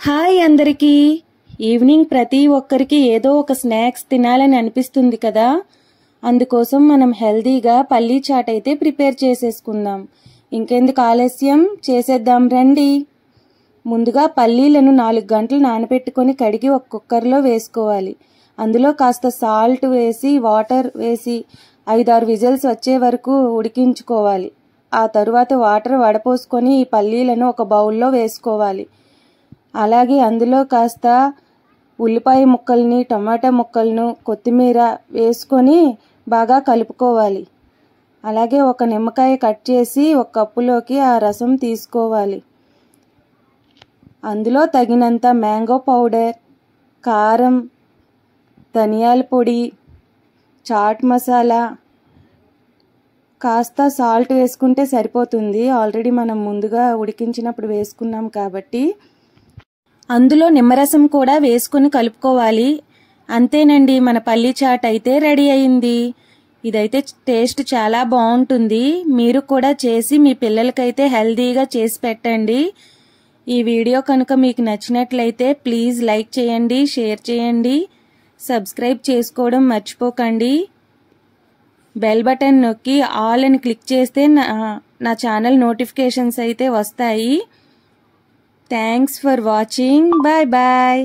Hi అందరికీ. Evening ప్రతి ఒక్కరికి ఏదో ఒక స్నాక్స్ తినాలని అనిపిస్తుంది కదా. అందుకోసం మనం హెల్దీగా పల్లీ చాట్ అయితే ప్రిపేర్ చేసేసుకుందాం. ఇంకెందుకు ఆలస్యం, చేసేద్దాం రండి. ముందుగా పల్లీలను 4 గంటలు నానబెట్టుకొని కడిగి ఒక కుక్కర్లో వేసుకోవాలి. అందులో కాస్త సాల్ట్ వేసి వాటర్ వేసి 5-6 విజిల్స్ వచ్చే వరకు ఉడికించుకోవాలి. ఆ తరువాత వాటర్ వడపోసుకొని ఈ పల్లీలను ఒక బౌల్లో వేసుకోవాలి. అలాగే అందులో కాస్త ఉల్లిపాయ ముక్కల్ని, టమాటా ముక్కలను, కొత్తిమీర వేసుకొని బాగా కలుపుకోవాలి. అలాగే ఒక నిమ్మకాయ కట్ చేసి ఒక కప్పులోకి ఆ రసం తీసుకోవాలి. అందులో తగినంత మ్యాంగో పౌడర్, కారం, ధనియాల పొడి, చాట్ మసాలా, కాస్త సాల్ట్ వేసుకుంటే సరిపోతుంది. ఆల్రెడీ మనం ముందుగా ఉడికించినప్పుడు వేసుకున్నాం కాబట్టి. అందులో నిమ్మరసం కూడా వేసుకుని కలుపుకోవాలి. అంతేనండి, మన పల్లీ చాట్ అయితే రెడీ అయింది. ఇదైతే టేస్ట్ చాలా బాగుంటుంది. మీరు కూడా చేసి మీ పిల్లలకైతే హెల్దీగా చేసి పెట్టండి. ఈ వీడియో కనుక మీకు నచ్చినట్లయితే ప్లీజ్ లైక్ చేయండి, షేర్ చేయండి, సబ్స్క్రైబ్ చేసుకోవడం మర్చిపోకండి. బెల్ బటన్ నొక్కి ఆల్ అని క్లిక్ చేస్తే నా ఛానల్ నోటిఫికేషన్స్ అయితే వస్తాయి. Thanks for watching. Bye bye.